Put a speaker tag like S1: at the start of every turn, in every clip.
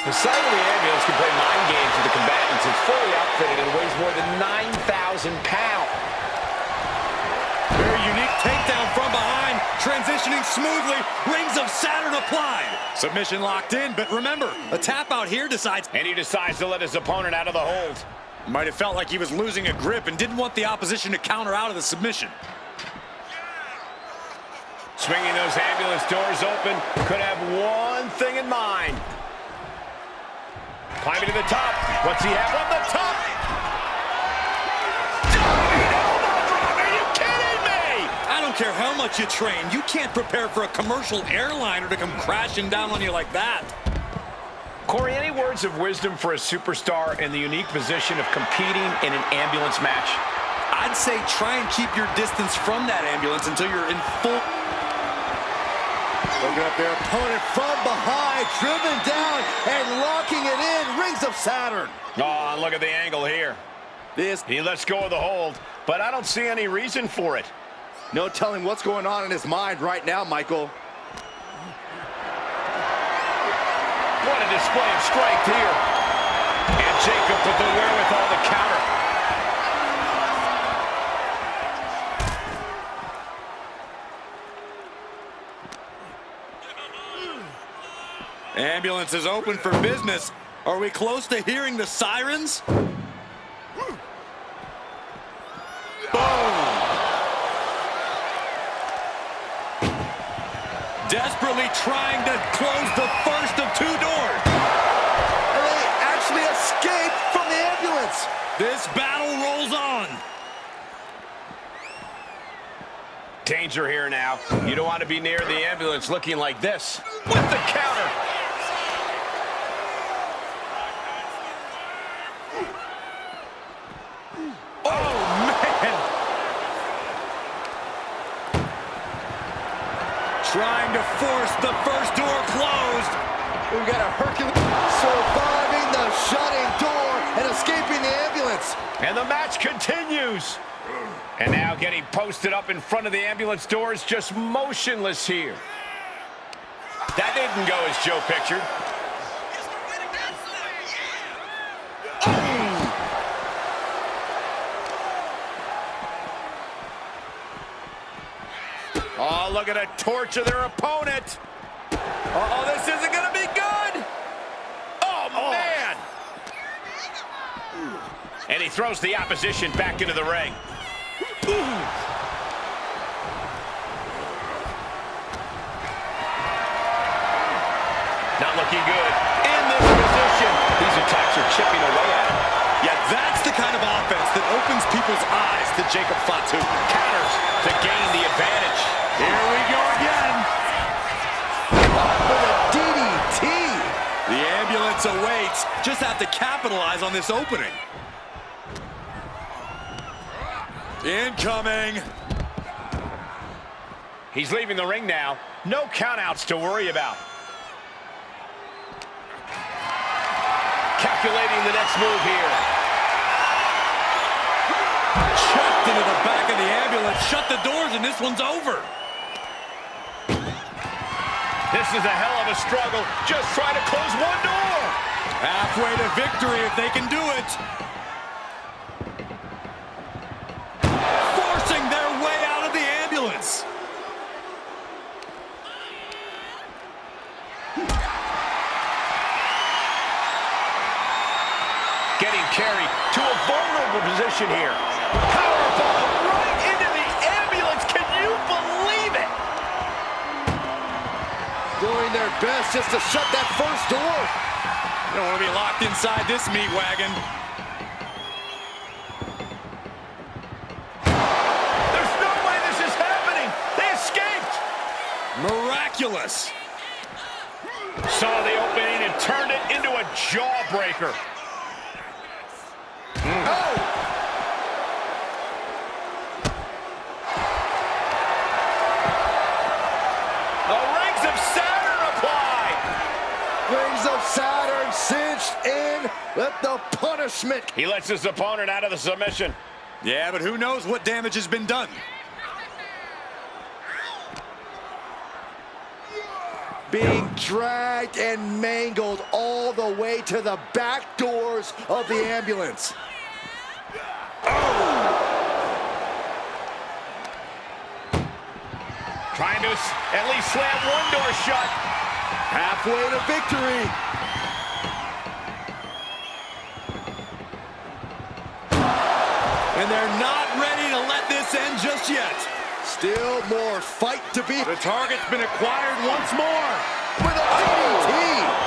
S1: The sight of the ambulance can play mind games with the combatants. It's fully outfitted and weighs more than 9,000 pounds.
S2: Very unique takedown from behind, transitioning smoothly, rings of Saturn applied. Submission locked in, but remember, a tap out here decides.
S1: And he decides to let his opponent out of the hold.
S2: Might have felt like he was losing a grip and didn't want the opposition to counter out of the submission.
S1: Swinging those ambulance doors open, could have one thing in mind. Climbing to the top. What's he have on the top? Are you kidding me?
S2: I don't care how much you train, you can't prepare for a commercial airliner to come crashing down on you like that.
S1: Corey, any words of wisdom for a superstar in the unique position of competing in an ambulance match?
S2: I'd say try and keep your distance from that ambulance until you're in full.
S3: Looking at their opponent from behind, driven down and locking it in. Rings of Saturn.
S1: Oh, look at the angle here. He lets go of the hold, but I don't see any reason for it.
S3: No telling what's going on in his mind right now, Michael.
S1: What a display of strength here. And Jacob with the wherewithal to counter.
S2: Ambulance is open for business. Are we close to hearing the sirens? Boom! Desperately trying to close the first of two doors.
S3: And they actually escaped from the ambulance.
S2: This battle rolls on.
S1: Danger here now. You don't want to be near the ambulance looking like this. With the counter.
S2: Trying to force the first door closed.
S3: We've got a Hercules surviving the shutting door and escaping the ambulance.
S1: And the match continues. And now getting posted up in front of the ambulance doors, just motionless here. That didn't go as Joe pictured. Oh, look at a torch of their opponent. Oh, this isn't going to be good. Oh, man. And he throws the opposition back into the ring. Not looking good. In this position. These attacks are chipping away at him.
S2: Yeah, that's the kind of offense that opens people's eyes to Jacob Fatu.
S1: Counters to gain the advantage.
S2: Here we go again.
S3: With a DDT.
S2: The ambulance awaits. Just have to capitalize on this opening. Incoming.
S1: He's leaving the ring now. No countouts to worry about. Calculating the next move here.
S2: Chucked into the back of the ambulance. Shut the doors and this one's over.
S1: This is a hell of a struggle. Just try to close one door.
S2: Halfway to victory if they can do it. Forcing their way out of the ambulance.
S1: Getting carried to a vulnerable position here. Powerbomb right into the ambulance. Can you believe it?
S3: Doing their best just to shut that first door.
S2: You don't want to be locked inside this meat wagon.
S1: There's no way this is happening. They escaped.
S2: Miraculous.
S1: Saw the opening and turned it into a jawbreaker.
S3: Oh!
S1: The rings of Saturn applied.
S3: Rings of Saturn cinched in. Let the punishment.
S1: He lets his opponent out of the submission.
S2: Yeah, but who knows what damage has been done.
S3: being dragged and mangled all the way to the back doors of the ambulance.
S1: Trying to at least slam one door shut.
S3: Halfway to victory.
S2: And they're not ready to let this end just yet.
S3: Still more fight to be.
S2: The target's been acquired once more.
S3: With a DDT.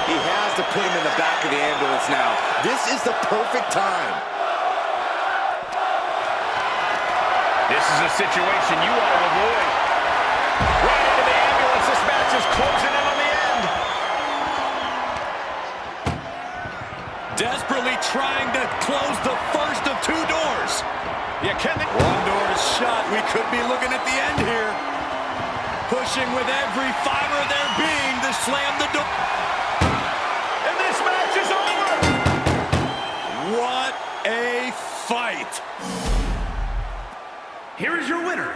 S3: He has to put him in the back of the ambulance now. This is the perfect time.
S1: This is a situation you want to avoid. Right into the ambulance. This match is closing in on the end.
S2: Desperately trying to close the first of two doors.
S1: Yeah,
S2: One door is shut. We could be looking at the end here. Pushing with every fiber of their being to slam the door.
S1: And this match is over.
S2: What a fight.
S4: Here is your winner,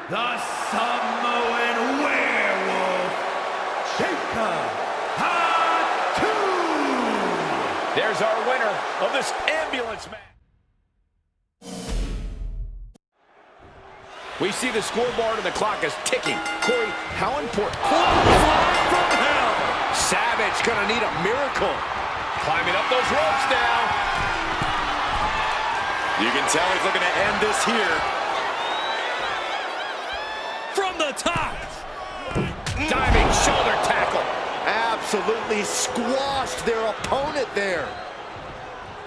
S4: the Samoan Werewolf, Jacob Hatu.
S1: There's our winner of this ambulance match. We see the scoreboard and the clock is ticking. Corey, how important?
S2: Clothesline from hell.
S3: Savage gonna need a miracle.
S1: Climbing up those ropes now.
S2: You can tell he's looking to end this here. From the top.
S1: Diving shoulder tackle.
S3: Absolutely squashed their opponent there.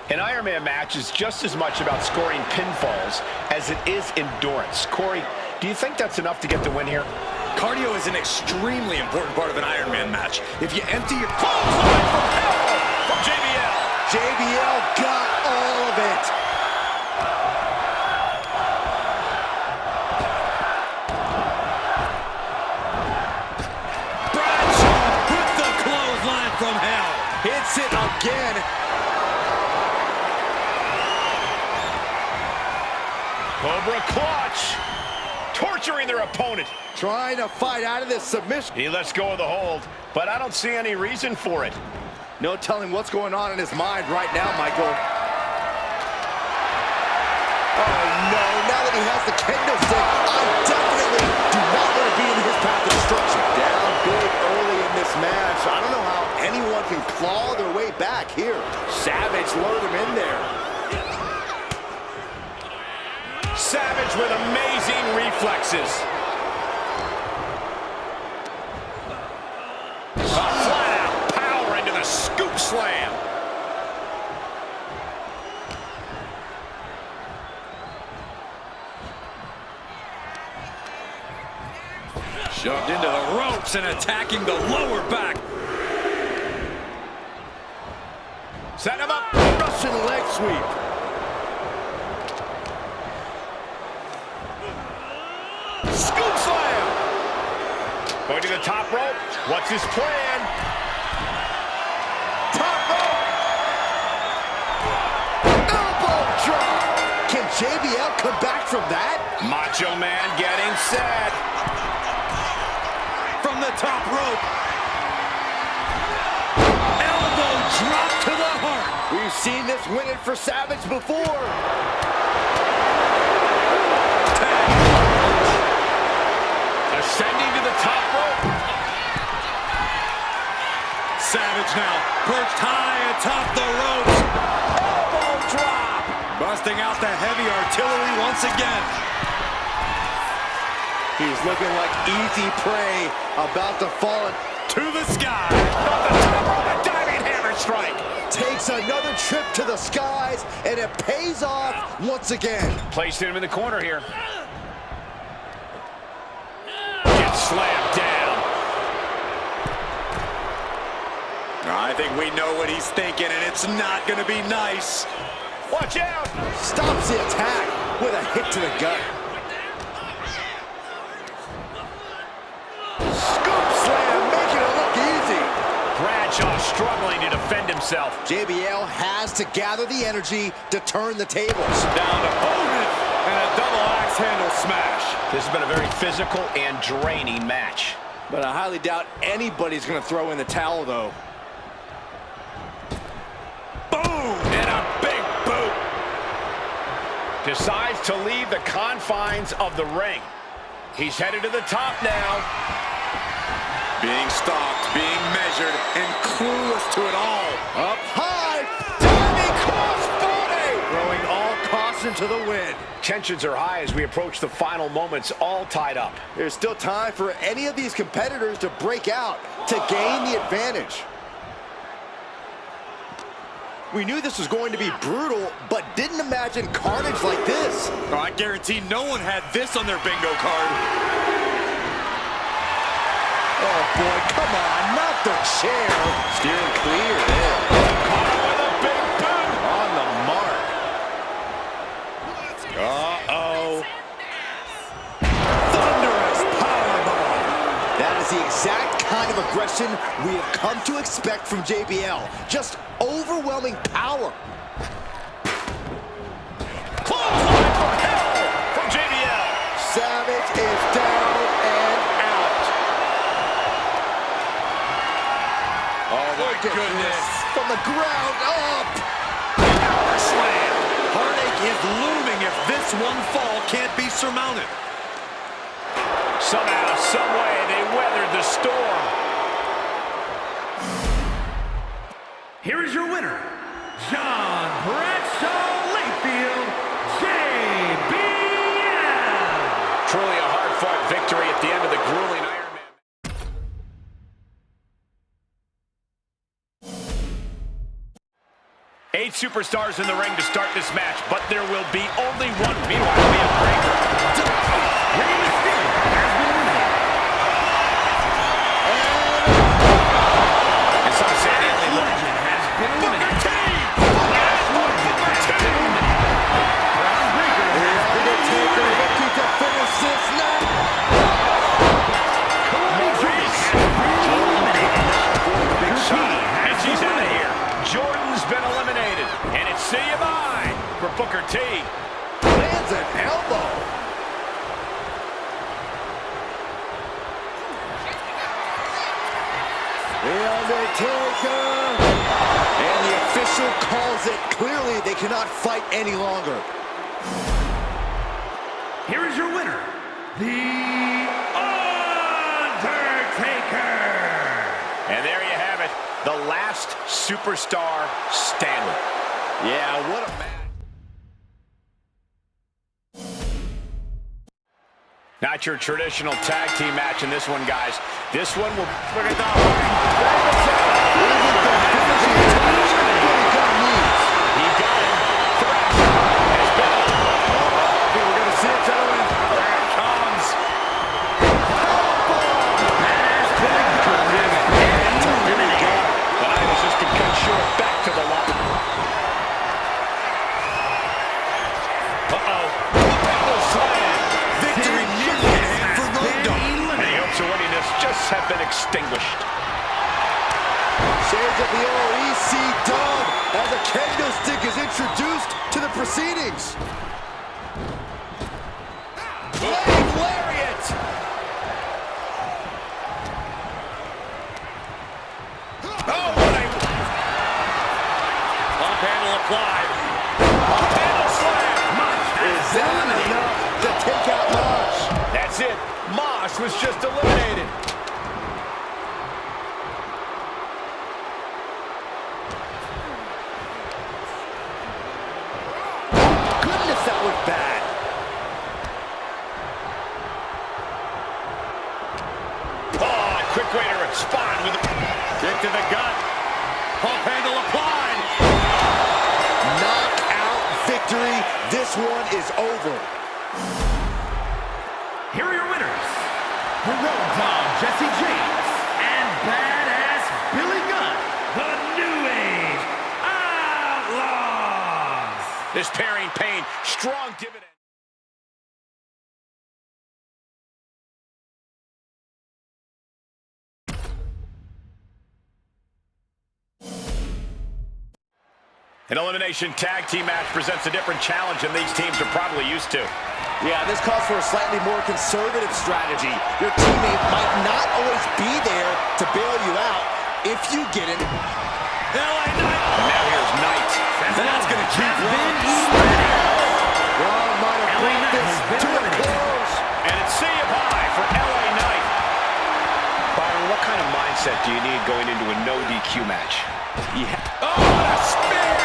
S1: An Iron Man match is just as much about scoring pinfalls as it is endurance. Corey, do you think that's enough to get the win here?
S2: Cardio is an extremely important part of an Iron Man match. If you empty your clothesline from hell
S1: From JBL.
S3: JBL got all of it.
S2: Bradshaw with the clothesline from hell.
S3: Hits it again.
S1: Cobra clutch. Torturing their opponent.
S3: Trying to fight out of this submission.
S1: He lets go of the hold, but I don't see any reason for it.
S3: No telling what's going on in his mind right now, Michael. Oh no, now that he has the kendo stick, I definitely do not want to be in his path of destruction. Down big early in this match. I don't know how anyone can claw their way back here. Savage lured him in there.
S1: Savage with amazing reflexes. Flat out power into the scoop slam.
S2: Shoved into the ropes and attacking the lower back.
S1: Set him up.
S3: Russian leg sweep.
S1: Scoop slam. Going to the top rope. What's his plan?
S3: Top rope. Elbow drop. Can JBL come back from that?
S1: Macho Man getting set.
S2: From the top rope. Elbow drop to the heart.
S3: We've seen this win it for Savage before.
S1: Ascending to the top rope.
S2: Savage now perched high atop the ropes.
S3: Elbow drop.
S2: Busting out the heavy artillery once again.
S3: He's looking like easy prey, about to fall
S2: To the sky.
S1: Off the top rope, a diving hammer strike.
S3: takes another trip to the skies, and it pays off once again.
S1: Placing him in the corner here. Gets slammed down.
S2: I think we know what he's thinking, and it's not going to be nice.
S1: Watch out.
S3: Stops the attack with a hit to the gut. Scoop slam, making it look easy.
S1: Bradshaw struggling to defend himself.
S3: JBL has to gather the energy to turn the tables.
S2: Down opponent and a double axe handle smash.
S1: This has been a very physical and draining match.
S3: But I highly doubt anybody's going to throw in the towel, though.
S1: Boom! And a big boot. Decides to leave the confines of the ring. He's headed to the top now.
S2: Being stalked, being measured, and clueless to it all.
S3: Up high, diving crossbody, throwing all caution to the wind.
S1: Tensions are high as we approach the final moments, all tied up.
S3: There's still time for any of these competitors to break out, to gain the advantage. We knew this was going to be brutal, but didn't imagine carnage like this.
S2: Oh, I guarantee no one had this on their bingo card.
S3: Oh boy, come on, not the chair. Steering clear.
S1: Caught with a big boot.
S3: On the mark.
S2: Uh-oh.
S3: Thunderous powerbomb. That is the exact kind of aggression we have come to expect from JBL. Just overwhelming power.
S1: Clothesline from hell from JBL.
S3: Savage is down and out.
S2: Oh, my goodness.
S3: From the ground up.
S1: Power slam.
S2: Heartache is looming if this one fall can't be surmounted.
S1: Somehow, someway, they weathered the storm.
S4: Here is your winner, John Bradshaw Layfield, JBL.
S1: Truly a hard-fought victory at the end of the grueling Iron Man. 8 superstars in the ring to start this match, but there will be only one. Meanwhile, it'll be a breaker.
S4: Rey Mysterio has been eliminated.
S1: And some say the only one.
S4: Legend has been eliminated.
S1: Yes,
S4: Legend has been eliminated. Brown Breaker has been eliminated.
S3: Looking to finish this now.
S4: Matrix has been eliminated.
S1: Big shot. And
S4: has
S1: she's
S4: been
S1: out of
S4: eliminated.
S1: here. Jordan's been eliminated. And it's see you bye for Booker T.
S3: Lands an elbow. The Undertaker. And the official calls it. Clearly, they cannot fight any longer.
S4: Here is your winner, The Undertaker.
S1: And there you have it. The last superstar standing.
S3: Yeah, what a match.
S1: Not your traditional tag team match in this one, guys. This one will... Look at that. He got him. Threat has been...
S3: I think we're going to see it, gentlemen.
S1: There it comes. The night has just been cut short. Back to the lock. Uh-oh. Double slam.
S2: Victory nearly at hand for Road Dogg.
S1: Any hopes of winning this just have been extinguished.
S3: Shades of the OEC dub as a kendo stick is introduced to the proceedings. Leg lariat.
S1: Oh, what a...
S2: Pump handle applied.
S1: Pump handle slam.
S3: Is that enough to take out Mosh?
S1: That's it. Mosh was just eliminated.
S3: Goodness, that was bad.
S1: Oh, quick way to respond with a
S2: Kick to the gut. Pump handle applied.
S3: Knockout victory. This one is over.
S4: Here are your winners, the Road Dogg Jesse James and Badass Billy Gunn, the New Age Outlaws.
S1: this pairing pain. Strong dividend. An elimination tag team match presents a different challenge than these teams are probably used to.
S3: Yeah, this calls for a slightly more conservative strategy. Your teammate might not always be there to bail you out if you get in.
S2: LA Knight.
S1: Now here's Knight.
S2: That's going to keep
S3: Braun might have brought this to a close.
S1: And it's see you bye for LA Knight. Byron, what kind of mindset do you need going into a no DQ match?
S2: Oh, what a spear!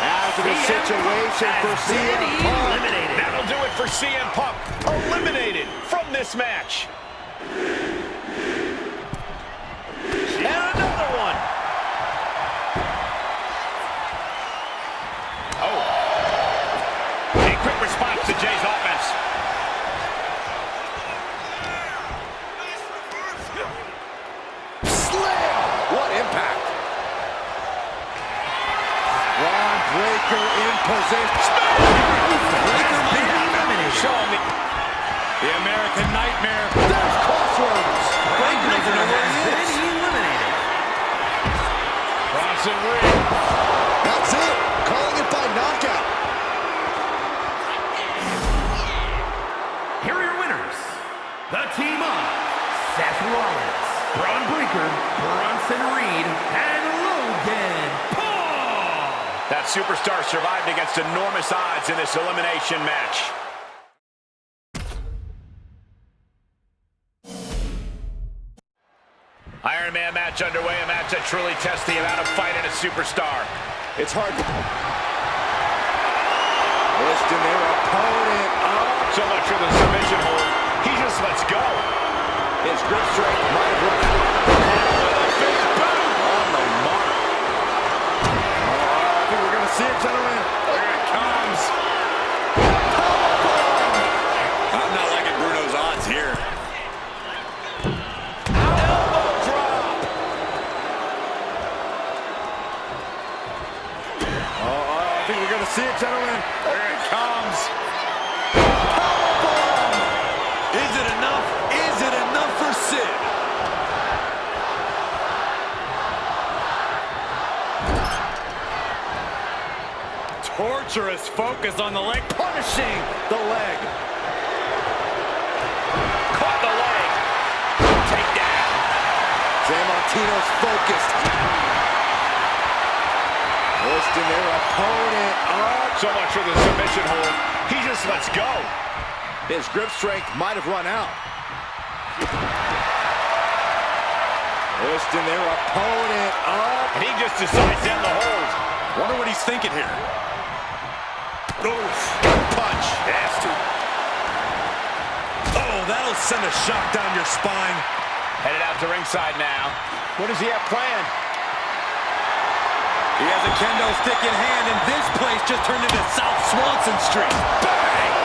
S3: After the situation for CM Punk.
S1: That'll do it for CM Punk. Eliminated from this match. And another one. Oh. A quick response to Jay's offense.
S3: Slam! What impact! Braun Breaker in position.
S2: Breaker might be eliminated.
S1: Show me.
S2: The American Nightmare.
S3: There's Crossroads.
S2: Breaker doesn't know where he is.
S1: Bronson Reed.
S3: That's it. Calling it by knockout.
S4: Here are your winners. The team of Seth Rollins, Braun Breaker, Bronson Reed, and Logan Paul.
S1: That superstar survived against enormous odds in this elimination match. Iron Man match underway, a match that truly tests the amount of fight in a superstar.
S3: It's hard to... Lifting their opponent up.
S1: So much for the submission hold. He just lets go.
S3: His grip strength might have run out.
S1: Big boom.
S3: On the mark. I think we're going to see it, gentlemen.
S1: Here it comes.
S2: I'm not liking Bruno's odds here.
S1: Elbow drop.
S3: I think we're going to see it, gentlemen.
S1: Here it comes.
S2: Is it enough? Is it enough for Sid? Torturous focus on the leg.
S3: Punishing the leg.
S1: Caught the leg. Take down.
S3: San Martino's focused. Lifting their opponent up.
S1: So much for the submission hold. He just lets go.
S3: His grip strength might have run out. Lifting their opponent up.
S1: And he just decides to end the hold.
S2: Wonder what he's thinking here.
S1: Oof. Good punch. Has to.
S2: Oh, that'll send a shock down your spine.
S1: Headed out to ringside now. What does he have planned?
S2: He has a kendo stick in hand, and this place just turned into South Swanson Street. Bang!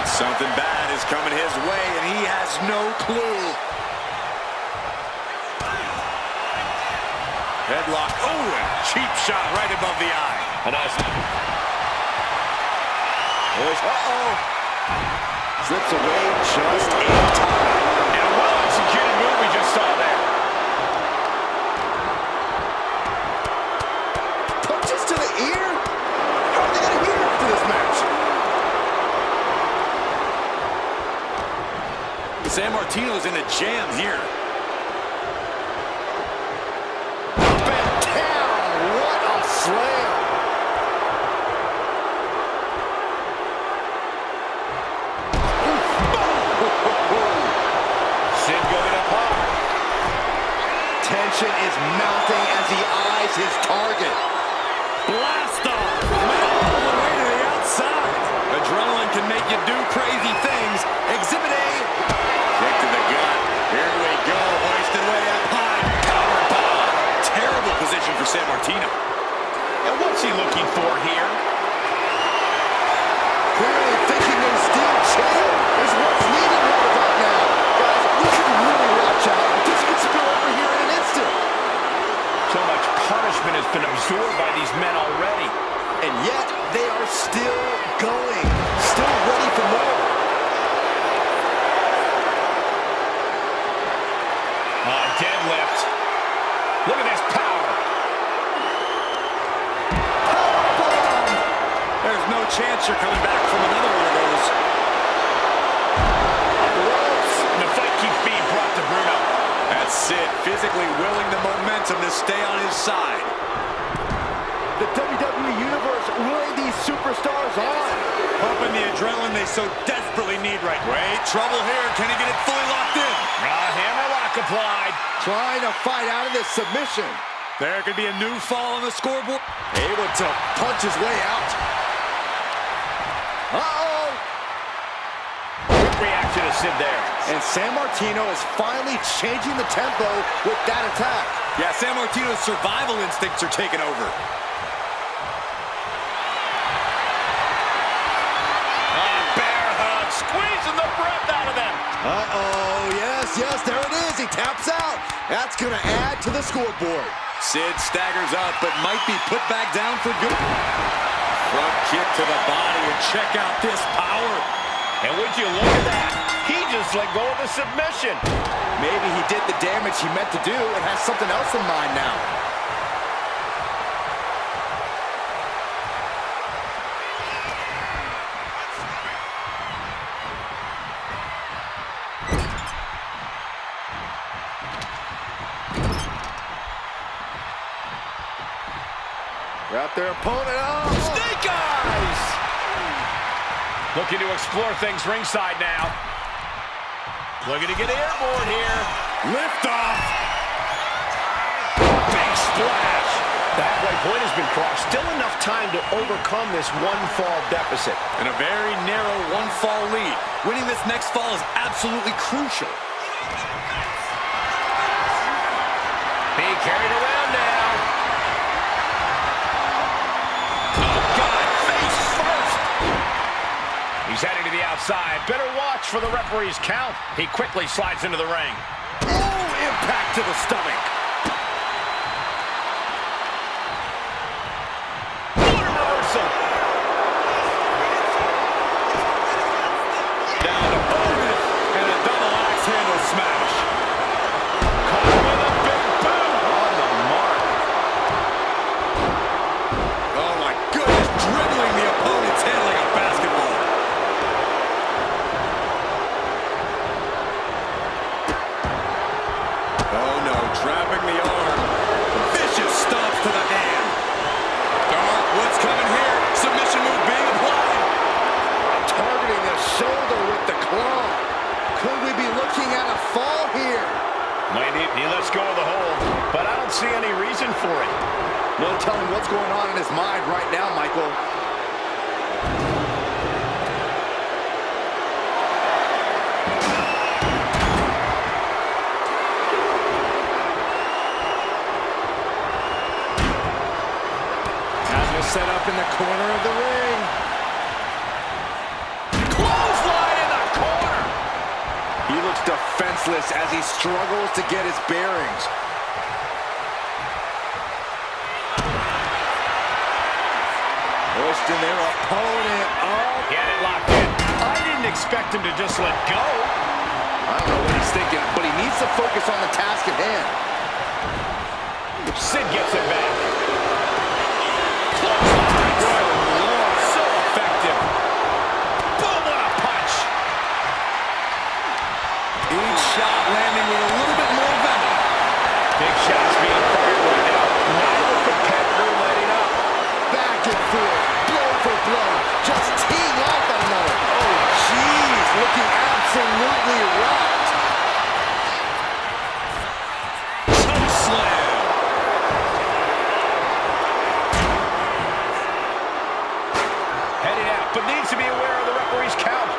S2: Something bad is coming his way, and he has no clue. Headlock. Oh, and cheap shot right above the eye.
S1: A nice.
S3: Uh-oh. Slips away just in time.
S1: And a well-executed move we just saw there.
S3: Punches to the ear? How are they going to hear after this match?
S2: San Martino's in a jam here.
S3: Up and down. What a slam.
S1: Sid going up high.
S3: Tension is mounting as he eyes his target.
S2: Blast off! All the way to the outside. Adrenaline can make you do crazy things. Exhibit A. Kick to the gut. Here we go. Hoisted way up high. Powerbomb. Terrible position for San Martino.
S1: And what's he looking for here?
S3: Clearly thinking a steel chair is what's needed right about now. Guys, we should really watch out. This could spill over here in an instant.
S1: So much punishment has been absorbed by these men already.
S3: And yet, they are still going. Still ready for more.
S1: Deadlift. Look at this power.
S2: physically willing the momentum to stay on his side.
S3: The WWE Universe willing these superstars on.
S2: Pumping the adrenaline they so desperately need right now. Great trouble here. Can he get it fully locked in?
S1: Hammer lock applied.
S3: Trying to fight out of this submission.
S2: There could be a new fall on the scoreboard.
S3: Able to punch his way out. Uh-oh.
S1: Quick reaction to Sid there.
S3: And San Martino is finally changing the tempo with that attack.
S2: Yeah, San Martino's survival instincts are taking over.
S1: Bear hug, squeezing the breath out of them.
S3: Uh-oh, yes, there it is. He taps out. That's going to add to the scoreboard.
S2: Sid staggers up, but might be put back down for good. Front kick to the body, and check out this power.
S1: And would you look at that? He just let go of the submission.
S3: Maybe he did the damage he meant to do and has something else in mind now. Got their opponent up.
S1: Snake eyes! Looking to explore things ringside now. Looking to get airborne here.
S2: Lift off.
S1: Big splash. The halfway point has been crossed. Still enough time to overcome this one-fall deficit.
S2: And a very narrow one-fall lead. Winning this next fall is absolutely crucial.
S1: Being carried around now. He's heading to the outside. Better watch for the referee's count. He quickly slides into the ring.
S3: Oh, impact to the stomach.
S1: What a reversal.
S2: Down to bonus. And a double axe handle smash.
S1: Caught with a big boot. On the mark.
S2: Oh my goodness, dribbling the opponent's head like a basketball. Oh no, trapping the arm. Vicious stomps to the hand. Oh, what's coming here? Submission move being applied.
S3: Targeting the shoulder with the claw. Could we be looking at a fall here?
S1: He lets go of the hold, but I don't see any reason for it.
S3: No telling what's going on in his mind right now, Michael. Set up in the corner of the ring.
S1: Clothesline in the corner.
S3: He looks defenseless as he struggles to get his bearings. Pushing their opponent up.
S1: Get it locked in. I didn't expect him to just let go.
S3: I don't know what he's thinking, but he needs to focus on the task at hand.
S1: Sid gets it back.
S2: So effective.
S1: Boom, what a punch.
S2: Each shot landing with a little bit more venom.
S1: Big shots being fired right now. Neither competitor letting up.
S3: Back and forth, blow for blow, just teeing off on another. Oh, jeez, looking absolutely rocked.
S2: Choke slam.
S1: Heading out, but needs to be aware of the referee's count.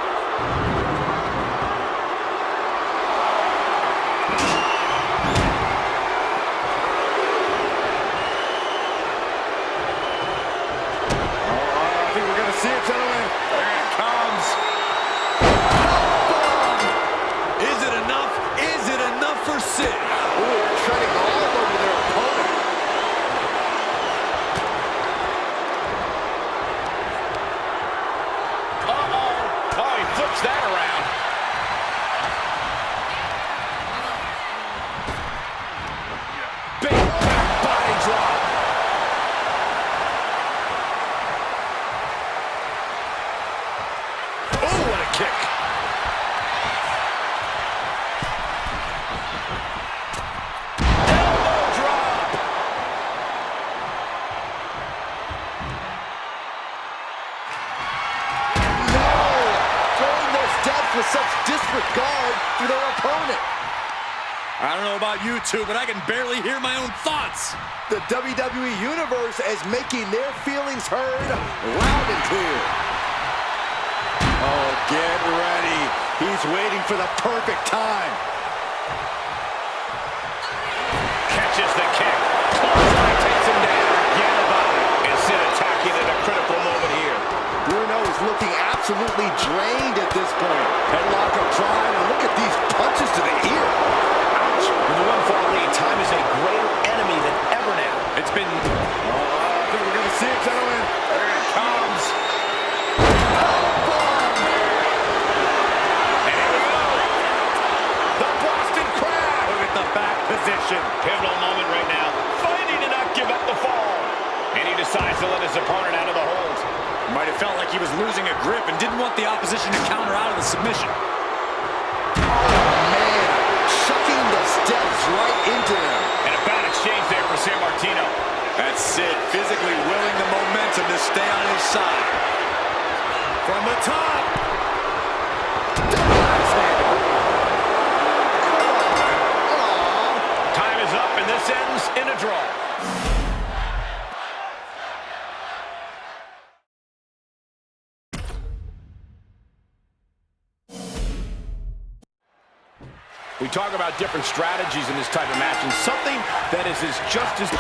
S3: I think we're going to see it, gentlemen.
S2: There it comes. Is it enough? Is it enough for Sid?
S3: Ooh, treading all over their opponent.
S1: Oh, he flips that around. Big back body drop. Oh, what a kick.
S3: with such disregard for their opponent.
S2: I don't know about you two, but I can barely hear my own thoughts.
S3: The WWE Universe is making their feelings heard loud and clear. Oh, get ready. He's waiting for the perfect time.
S1: Catches the kick. Clothesline takes him down. Forget about it. Instead attacking at a critical moment here.
S3: Bruno is looking absolutely drained at this point. Headlock applied, and look at these punches to the ear.
S1: Ouch. With a 1-fall lead, time is a greater enemy than ever now.
S2: It's been...
S3: I think we're going to see it, gentlemen.
S1: There it comes. And here we go. The Boston Crab.
S2: Look at the back position.
S1: Pivotal moment right now. Fighting to not give up the fall. And he decides to let his opponent out of the hold.
S2: Might have felt like he was losing a grip and didn't want the opposition to counter out of the submission.
S3: Man, chucking the steps right into him.
S1: And a bad exchange there for San Martino.
S2: That's Sid physically willing the momentum to stay on his side. From the top.
S1: Time is up, and this ends in a draw. We talk about different strategies in this type of match, and something that is just as...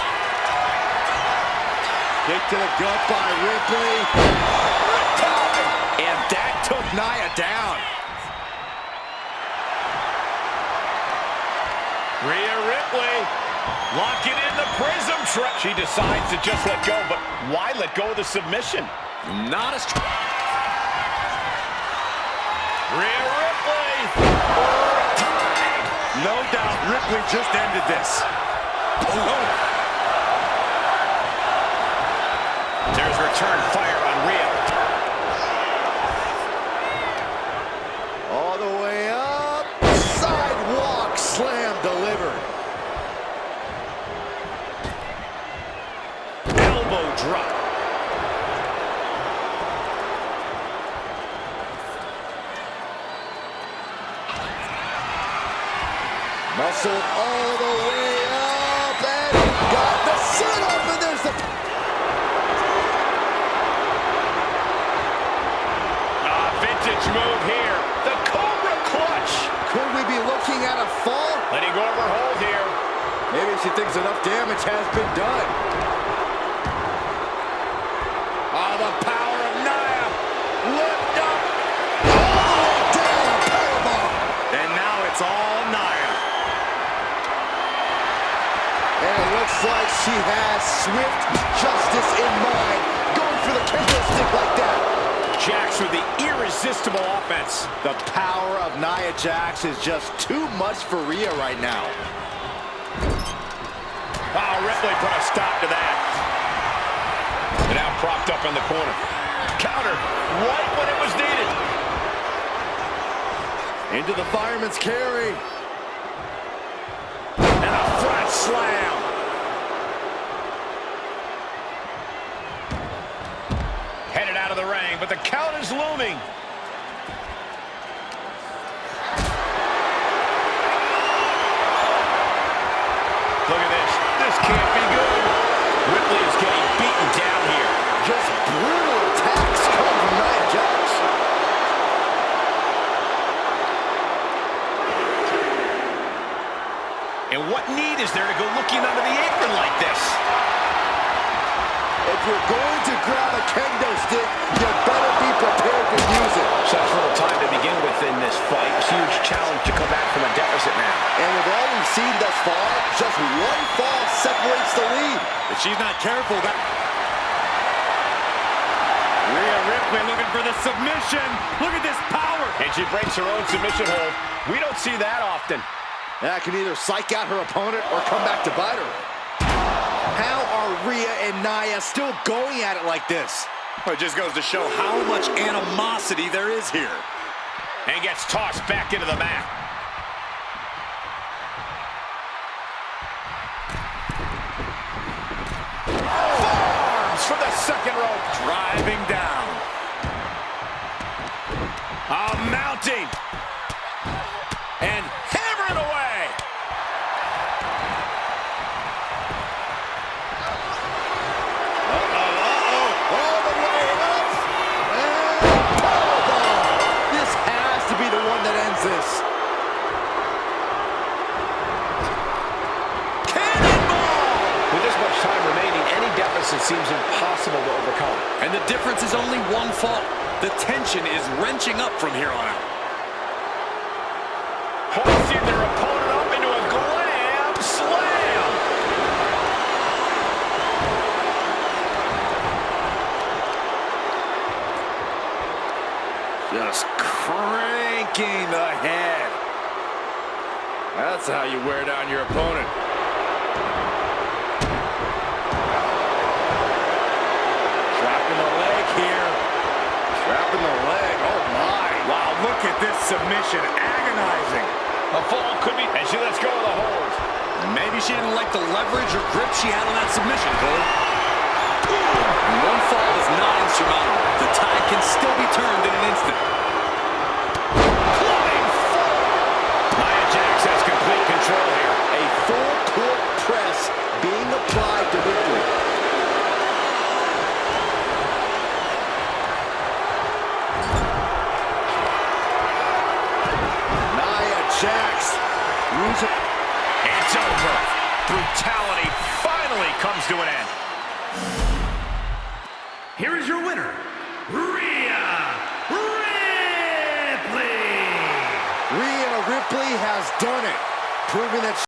S3: Kick to the gut by Ripley.
S1: And that took
S3: Nia down.
S1: Rhea Ripley locking in the prism trap. She decides to just let go, but why let go of the submission?
S2: Not as...
S1: Rhea Ripley.
S2: No doubt Ripley just ended this. Oh.
S1: There's return fire on Rhea.
S3: All the way up. Sidewalk slam delivered.
S1: Elbow drop.
S3: Muscled all the way up and got the sit-up, and there's the...
S1: Vintage move here. The Cobra Clutch.
S3: Could we be looking at a fall?
S1: Letting go of her hold here.
S3: Maybe she thinks enough damage has been done.
S1: Oh, the power of Nia. Lift up.
S3: Oh, down, powerbomb.
S2: And now it's all Nia.
S3: And it looks like she has swift justice in mind, going for the kendo stick like that.
S1: Jax with the irresistible offense.
S3: The power of Nia Jax is just too much for Rhea right now.
S1: Oh, Ripley put a stop to that. And now propped up in the corner. Counter right when it was needed.
S3: Into the fireman's carry.
S1: And a front slam. Headed out of the ring, but the count is looming. Look at this. This can't be good. Ripley is getting beaten down here.
S3: Just brutal attacks come from Nia Jax.
S1: And what need is there to go looking under the apron like this?
S3: If you're going to grab a kendo stick, you better be prepared to use it.
S1: Such little time to begin with in this fight. It's a huge challenge to come back from a deficit now.
S3: And with all we've seen thus far, just one fall separates the lead.
S2: If she's not careful, that... Rhea Ripley looking for the submission. Look at this power.
S1: And she breaks her own submission hold. We don't see that often.
S3: That can either psych out her opponent or come back to bite her. How are Rhea and Nia still going at it like this?
S2: It just goes to show how much animosity there is here.
S1: And gets tossed back into the mat. Forearms from the second rope.
S2: Driving down. Mounting. And hammering away.
S3: All the way up. And powerbomb. This has to be the one that ends this.
S1: Cannonball! With this much time remaining, any deficit seems impossible to overcome.
S2: And the difference is only one fall. The tension is wrenching up from here on out.
S1: Hoisting their opponent up into a glam slam.
S2: Just cranking the head. That's how you wear down your opponent. Trapping the leg here. Trapping the leg. Oh, my. Wow, look at this submission. Agonizing.
S1: A fall could be, and she lets go of the hold.
S2: Maybe she didn't like the leverage or grip she had on that submission, Cole. One fall is not insurmountable. The tide can still be turned in an instant.
S1: Flying fall. Nia Jax has complete control here.
S3: A full court press being applied to Ripley. Nia Jax.
S1: It's over. Brutality finally comes to an end.
S4: Here is your winner, Rhea Ripley.
S3: Rhea Ripley has done it, proving that